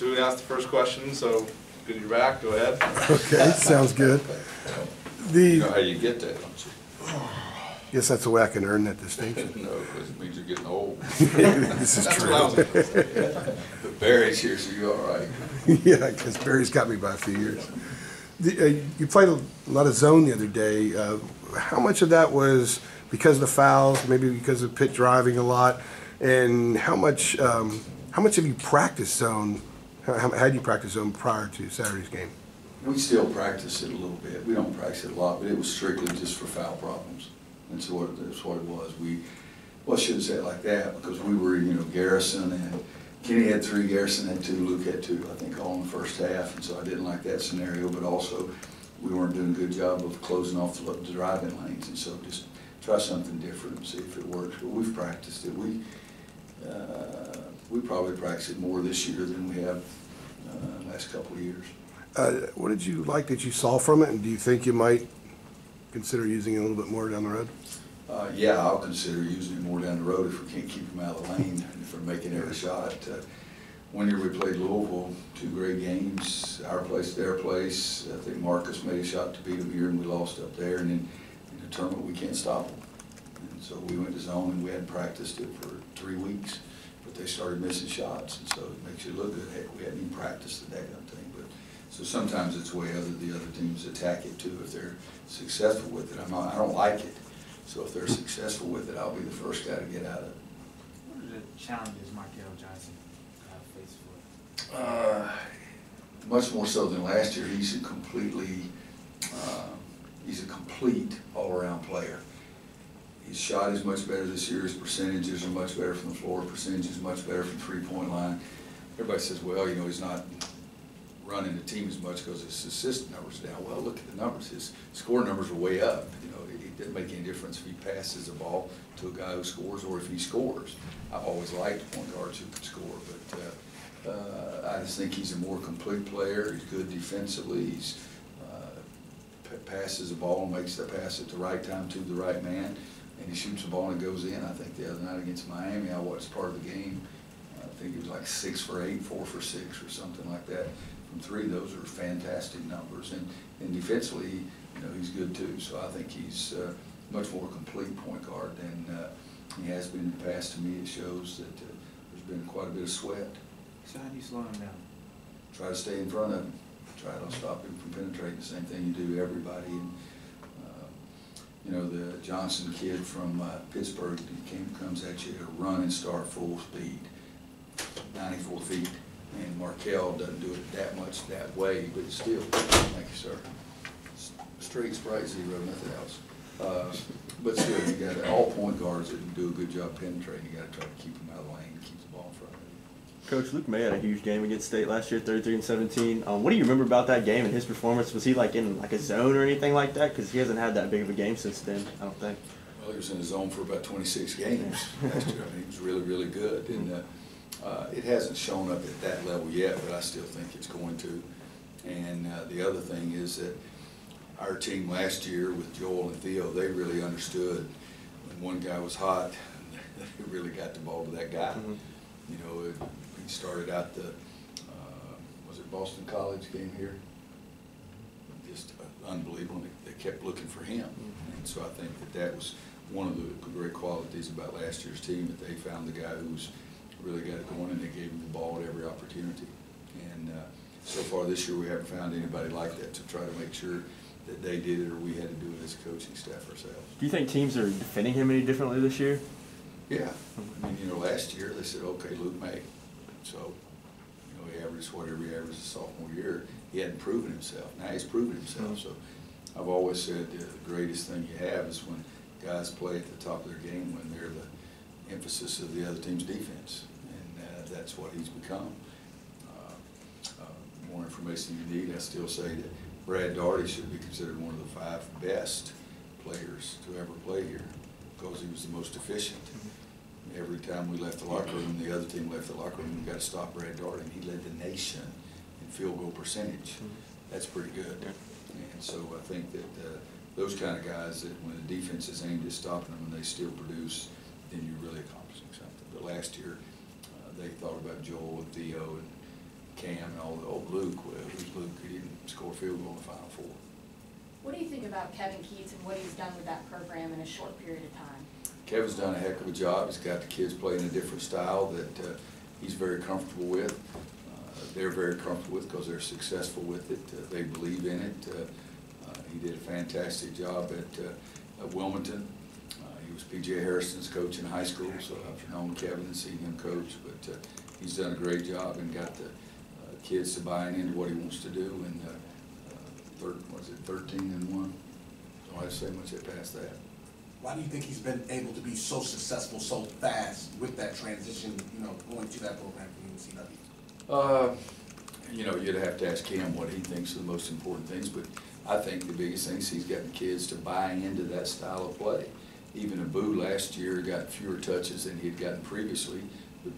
Stu asked the first question, so good you're back. Go ahead. Okay, sounds good. You know how you get that, don't you? Guess that's the way I can earn that distinction. No, because it means you're getting old. This is That's true. what I was gonna say. But Barry's here, so you're all right. Yeah, because Barry's got me by a few years. You played a lot of zone the other day. How much of that was because of the fouls, maybe because of pit driving a lot, and how much have you practiced zone? How did you practice zone prior to Saturday's game? We still practice it a little bit. We don't practice it a lot, but it was strictly just for foul problems. That's what it was. Well, I shouldn't say it like that, because we were, Garrison, and Kenny had 3, Garrison had 2, Luke had 2, I think, all in the first half, and so I didn't like that scenario, but also we weren't doing a good job of closing off the driving lanes, and so just try something different and see if it works. But we've practiced it. We probably practice it more this year than we have last couple of years. What did you like that you saw from it, and do you think you might consider using it a little bit more down the road? Yeah, I'll consider using it more down the road if we can't keep them out of the lane and if we're making every shot. One year we played Louisville, 2 great games, our place, their place. I think Marcus made a shot to beat them here, and we lost up there. And in the tournament, we can't stop them. And so we went to zone, and we hadn't practiced it for 3 weeks, but they started missing shots, and so it makes you look good. Heck, we hadn't even practiced the daggone thing. But so sometimes it's the way the other teams attack it too. If they're successful with it, I don't like it. So if they're successful with it, I'll be the first guy to get out of it. What are the challenges Markel Johnson faced for? Much more so than last year. He's a complete all-around player. His shot is much better this year. His percentages are much better from the floor. Percentages much better from three-point line. Everybody says, well, he's not running the team as much because his assist numbers are down. Well, look at the numbers. His score numbers are way up. It doesn't make any difference if he passes the ball to a guy who scores or if he scores. I've always liked point guards who can score, but I just think he's a more complete player. He's good defensively. He's passes the ball and makes the pass at the right time to the right man, and he shoots the ball and it goes in. I think the other night against Miami, I watched part of the game. I think it was like 6 for 8, 4 for 6, or something like that from 3. Those are fantastic numbers, and defensively, he's good too. So I think he's much more complete point guard than he has been in the past. To me, it shows that there's been quite a bit of sweat. So how do you slow him down? Try to stay in front of him. Try to stop him from penetrating. The same thing you do to everybody. And the Johnson kid from Pittsburgh, comes at you to run and start full speed, 94 feet. And Markel doesn't do it that much that way, but still, thank you, sir. Straight Sprite 0, nothing else. But still, you got all point guards that do a good job penetrating. You got to try to keep them out of the lane, keep the ball in front of you. Coach, Luke May had a huge game against State last year, 33-17. What do you remember about that game and his performance? Was he in a zone or anything like that? Because he hasn't had that big of a game since then, I don't think. Well, he was in his zone for about 26 games last year. He was really, really good. And it hasn't shown up at that level yet, but I still think it's going to. And the other thing is that our team last year with Joel and Theo, they really understood when one guy was hot, they really got the ball to that guy. Mm-hmm. He started out was it Boston College game here? Just unbelievable. They kept looking for him. Mm-hmm. And so I think that was one of the great qualities about last year's team, that they found the guy who's really got it going, and they gave him the ball at every opportunity. And so far this year, we haven't found anybody like that to try to make sure that they did it or we had to do it as a coaching staff ourselves. Do you think teams are defending him any differently this year? Yeah. I mean, last year they said, okay, Luke May. So, he averaged whatever he averaged his sophomore year. He hadn't proven himself. Now he's proven himself. So I've always said the greatest thing you have is when guys play at the top of their game, when they're the emphasis of the other team's defense. And that's what he's become. More information you need, I still say that Brad Daugherty should be considered one of the 5 best players to ever play here, because he was the most efficient. Every time we left the locker room, the other team left the locker room, we got to stop Brad Daugherty, and he led the nation in field goal percentage. That's pretty good. And so I think that those kind of guys, that when the defense is aimed at stopping them and they still produce, then you're really accomplishing something. But last year, they thought about Joel and Theo, and Cam and old Luke. Well, who's Luke? He didn't score a field goal in the Final Four. What do you think about Kevin Keats and what he's done with that program in a short period of time? Kevin's done a heck of a job. He's got the kids playing a different style that he's very comfortable with. They're very comfortable with because they're successful with it. They believe in it. He did a fantastic job at Wilmington. He was P.J. Harrison's coach in high school, so I've known Kevin and seen him coach. But he's done a great job and got the kids to buy into what he wants to do. And was it 13-1? Don't have to say much past that. Why do you think he's been able to be so successful so fast with that transition, you know, going to that program from UNCW? You know, you'd have to ask him what he thinks are the most important things, but I think the biggest thing is he's gotten kids to buy into that style of play. Even Abu last year got fewer touches than he had gotten previously, but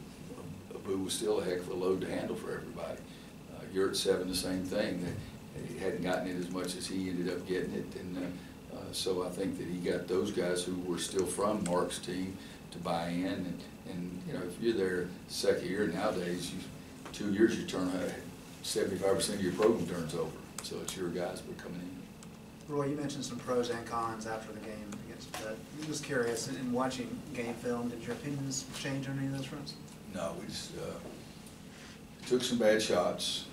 Abu was still a heck of a load to handle for everybody. Yurt 7, the same thing. He hadn't gotten it as much as he ended up getting it, and so I think that he got those guys who were still from Mark's team to buy in. And you know, if you're there second year nowadays, 2 years you turn 75% of your program turns over. So it's your guys that are coming in. Roy, you mentioned some pros and cons after the game against Pitt. I'm just curious, in watching game film, did your opinions change on any of those fronts? No, we just took some bad shots,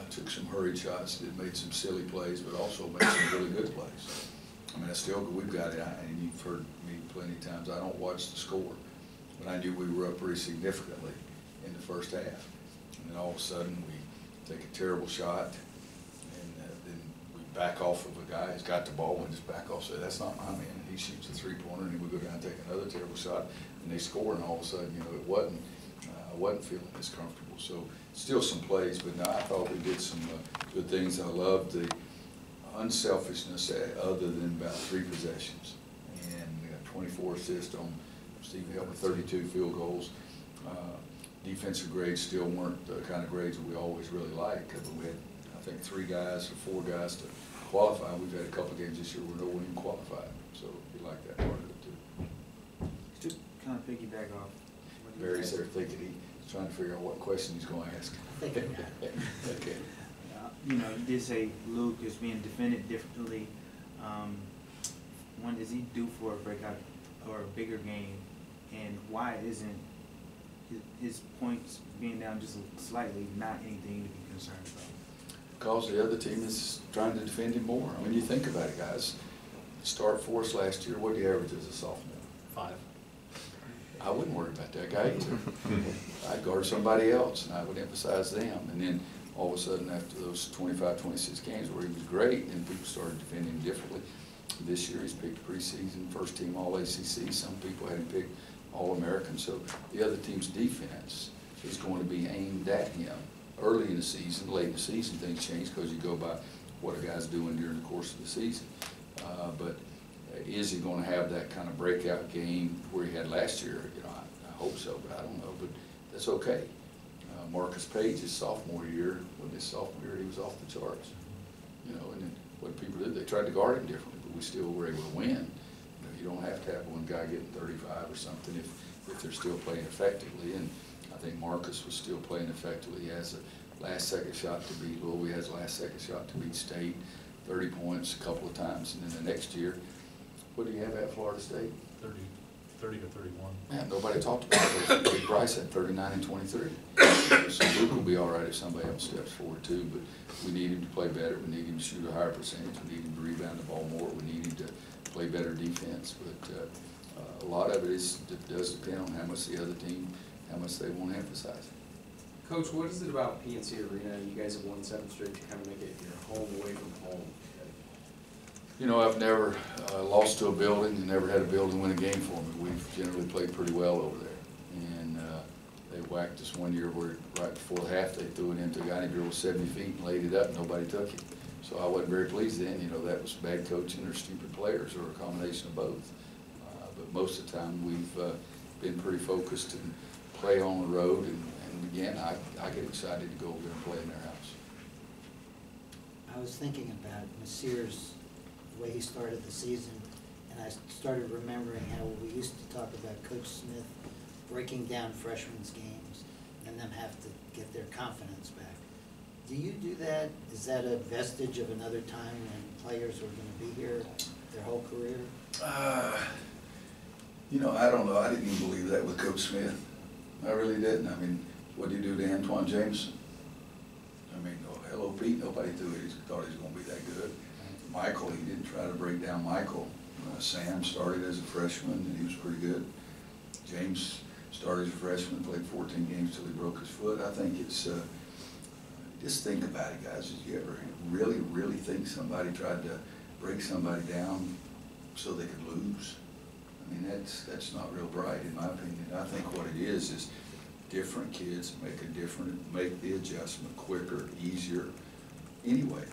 took some hurried shots, made some silly plays, but also made some really good plays. I mean, we've got it, and you've heard me plenty of times, I don't watch the score, but I knew we were up pretty significantly in the first half. And then all of a sudden, we take a terrible shot, and then we back off of a guy who's got the ball and just back off, say, that's not my man. And he shoots a three-pointer, and then we go down and take another terrible shot, and they score, and all of a sudden, you know, I wasn't feeling as comfortable. So still some plays, but no, I thought we did some good things. I loved the unselfishness other than about 3 possessions. And we got 24 assists on Steve helped with 32 field goals. Defensive grades still weren't the kind of grades that we always really like. But we had, I think, 3 guys or 4 guys to qualify. We've had a couple of games this year where no one even qualified. So we like that part of it too. To kind of piggyback off. what you Barry's said. there thinking he's trying to figure out what question he's going to ask. Okay. You know, you did say Luke is being defended differently. When is he due for a breakout or a bigger game? And why isn't his points being down just slightly not anything to be concerned about? Because the other team is trying to defend him more. I mean, you think about it, guys. Start for us last year, what did he average as a sophomore? 5. I wouldn't worry about that guy either. I'd guard somebody else, and I would emphasize them. And then all of a sudden, after those 25, 26 games where he was great, then people started defending him differently. This year, he's picked preseason, first team All-ACC. Some people had him picked All-American. So the other team's defense is going to be aimed at him. Early in the season, late in the season, things change because you go by what a guy's doing during the course of the season. But is he going to have that kind of breakout game where he had last year? You know, I hope so, but I don't know. But that's okay. Marcus Page, his sophomore year, he was off the charts. You know, and then what people did, they tried to guard him differently, but we still were able to win. You know, you don't have to have one guy getting 35 or something if they're still playing effectively. And I think Marcus was still playing effectively. He has a last-second shot to beat Louisville. He has a last-second shot to beat State, 30 points a couple of times. And then the next year, what do you have at Florida State? 30 to 31. Man, nobody talked about it. Big Bryce had 39 and 23. So Luke will be all right if somebody else steps forward too, but we need him to play better. We need him to shoot a higher percentage. We need him to rebound the ball more. We need him to play better defense. But a lot of it does depend on how much the other team, how much they want to emphasize. Coach, what is it about PNC Arena? You guys have won 7 straight to kind of make it your home away from home. You know, I've never lost to a building and never had a building win a game for me. We've generally played pretty well over there. And they whacked us one year where right before half they threw it into a guy and he drove 70 feet and laid it up and nobody took it. So I wasn't very pleased then. You know, that was bad coaching or stupid players or a combination of both. But most of the time we've been pretty focused and play on the road. And again, I get excited to go over there and play in their house. I was thinking about Nasir's, the way he started the season, and I started remembering how we used to talk about Coach Smith breaking down freshmen's games and them have to get their confidence back. Do you do that? Is that a vestige of another time when players were going to be here their whole career? You know, I don't know. I didn't even believe that with Coach Smith. I really didn't. I mean, what did he do to Antoine Jameson? I mean, oh, hello, Pete. Nobody thought he was going to be that good. Michael, he didn't try to break down Michael. Sam started as a freshman, and he was pretty good. James started as a freshman, played 14 games till he broke his foot. I think it's, just think about it, guys. Did you ever really, really think somebody tried to break somebody down so they could lose? I mean, that's not real bright, in my opinion. I think what it is different kids make the adjustment quicker, easier. Anyway,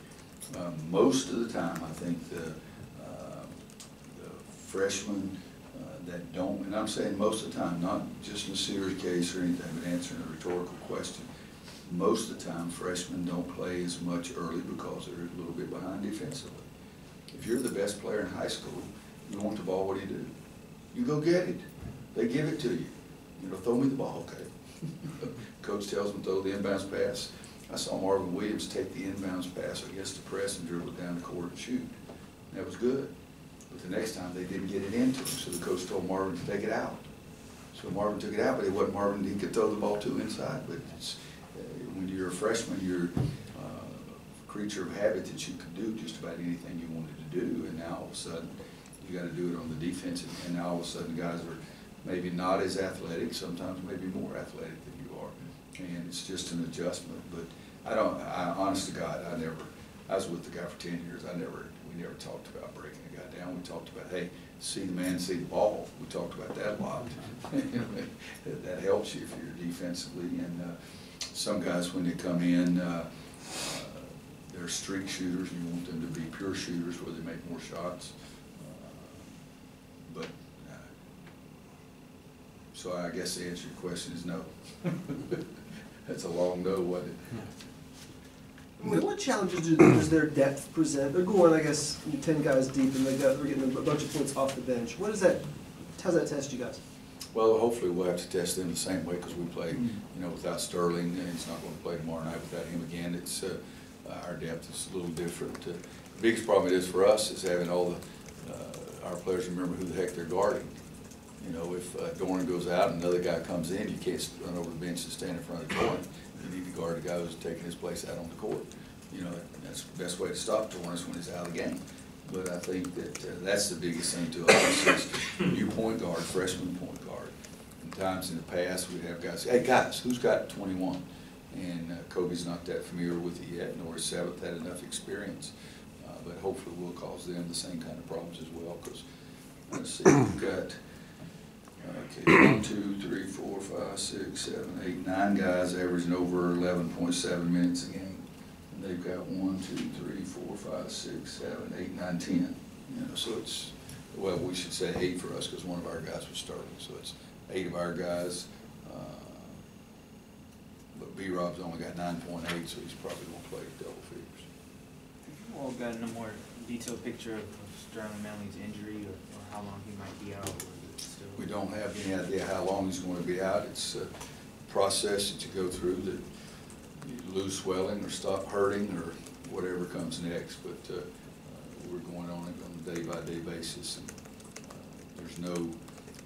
most of the time, I think the freshmen that don't, and I'm saying most of the time, not just in a serious case or anything, but answering a rhetorical question, most of the time freshmen don't play as much early because they're a little bit behind defensively. If you're the best player in high school, you want the ball, what do? You go get it. They give it to you. You know, throw me the ball, okay? Coach tells them throw the inbounds pass. I saw Marvin Williams take the inbounds pass against the press and dribble it down the court and shoot. And that was good. But the next time they didn't get it into him, so the coach told Marvin to take it out. So Marvin took it out, but it wasn't Marvin he could throw the ball to inside. But it's, when you're a freshman, you're a creature of habit that you can do just about anything you wanted to do, and now all of a sudden you got to do it on the defensive, and now all of a sudden guys are maybe not as athletic, sometimes maybe more athletic than you are, and it's just an adjustment. But honest to God, I was with the guy for 10 years. We never talked about breaking a guy down. We talked about, hey, see the man, see the ball. We talked about that a lot. You know, that helps you if you're defensively. And some guys, when they come in, they're streak shooters. You want them to be pure shooters where they make more shots. So I guess the answer to your question is no. That's a long no, wasn't it? I mean, what challenges does their depth present? They're going, I guess, 10 guys deep, and they're getting a bunch of points off the bench. How's that test you guys? Well, hopefully we'll have to test them the same way because we played, you know, without Sterling, and he's not going to play tomorrow night without him again. It's our depth is a little different. The biggest problem it is for us is having all our players remember who the heck they're guarding. You know, if Dorn goes out and another guy comes in, you can't run over the bench and stand in front of Dorn. You need to guard the guy who's taking his place out on the court. You know, that's the best way to stop Dorn is when he's out of the game. But I think that that's the biggest thing to us is new point guard, freshman point guard. And times in the past we'd have guys say, hey guys, who's got 21? And Kobe's not that familiar with it yet, nor has Sabbath had enough experience. But hopefully we'll cause them the same kind of problems as well. Because let's see, we've got. Okay, 1, 2, 3, 4, 5, 6, 7, 8, 9 guys averaging over 11.7 minutes a game. And they've got 1, 2, 3, 4, 5, 6, 7, 8, 9, 10. You know, so it's, well, we should say 8 for us because one of our guys was starting. So it's 8 of our guys. But B-Rob's only got 9.8, so he's probably going to play double figures. Have you all gotten a more detailed picture of Sterling Manley's injury or how long he might be out? We don't have any idea how long he's going to be out. It's a process that you go through that you lose swelling or stop hurting or whatever comes next. But we're going on it on a day-by-day basis. And, there's no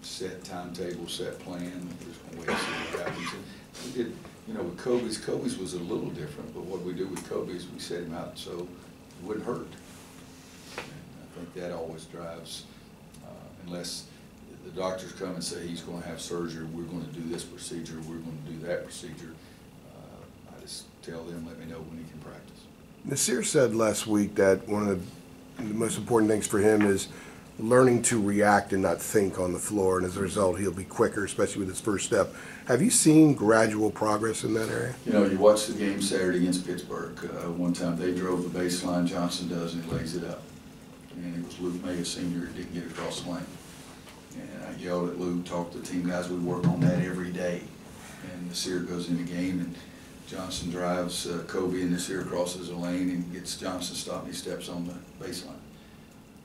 set timetable, set plan. We're just going to wait and see what happens. And we did, you know, with Kobe's was a little different. But what we do with Kobe's, we set him out so it wouldn't hurt. And I think that always drives, unless the doctors come and say he's going to have surgery, we're going to do this procedure, we're going to do that procedure. I just tell them, let me know when he can practice. Nasir said last week that one of the most important things for him is learning to react and not think on the floor, and as a result, he'll be quicker, especially with his first step. Have you seen gradual progress in that area? You know, you watch the game Saturday against Pittsburgh. One time they drove the baseline, Johnson does, and he lays it up. And it was Luke May, a senior, who didn't get across the lane. And I yelled at Luke, talked to the team guys, we work on that every day. And Nasir goes in the game, and Johnson drives Kobe, and Nasir crosses the lane and gets Johnson stopped, and he steps on the baseline.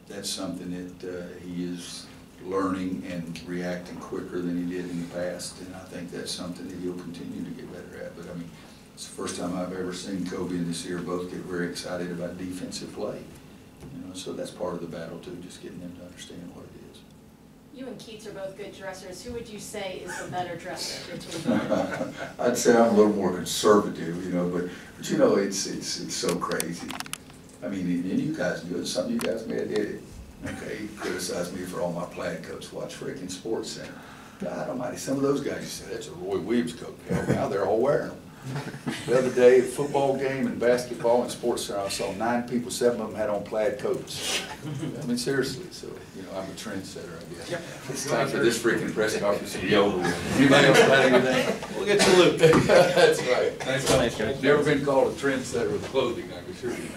That's something that he is learning and reacting quicker than he did in the past, and I think that's something that he'll continue to get better at. But I mean, It's the first time I've ever seen Kobe and this year both get very excited about defensive play. You know, so that's part of the battle too, just getting them to understand what it is. You and Keats are both good dressers. Who would you say is the better dresser between you? I'd say I'm a little more conservative, you know, but you know, it's so crazy. I mean, and you guys do it, something you guys may have did it. Okay, you criticized me for all my plaid coats, watch freaking Sports Center. God almighty, some of those guys, you said, that's a Roy Williams coat. Hell, now they're all wearing them. The other day, football game and basketball and Sports Center, I saw 9 people, 7 of them had on plaid coats. I mean, seriously, so, you know, I'm a trendsetter, I guess. It's time for this freaking press conference to be over with. Anybody else got anything? We'll get you Luke. That's right. Thanks, Never been called a trendsetter with clothing, I can assure you.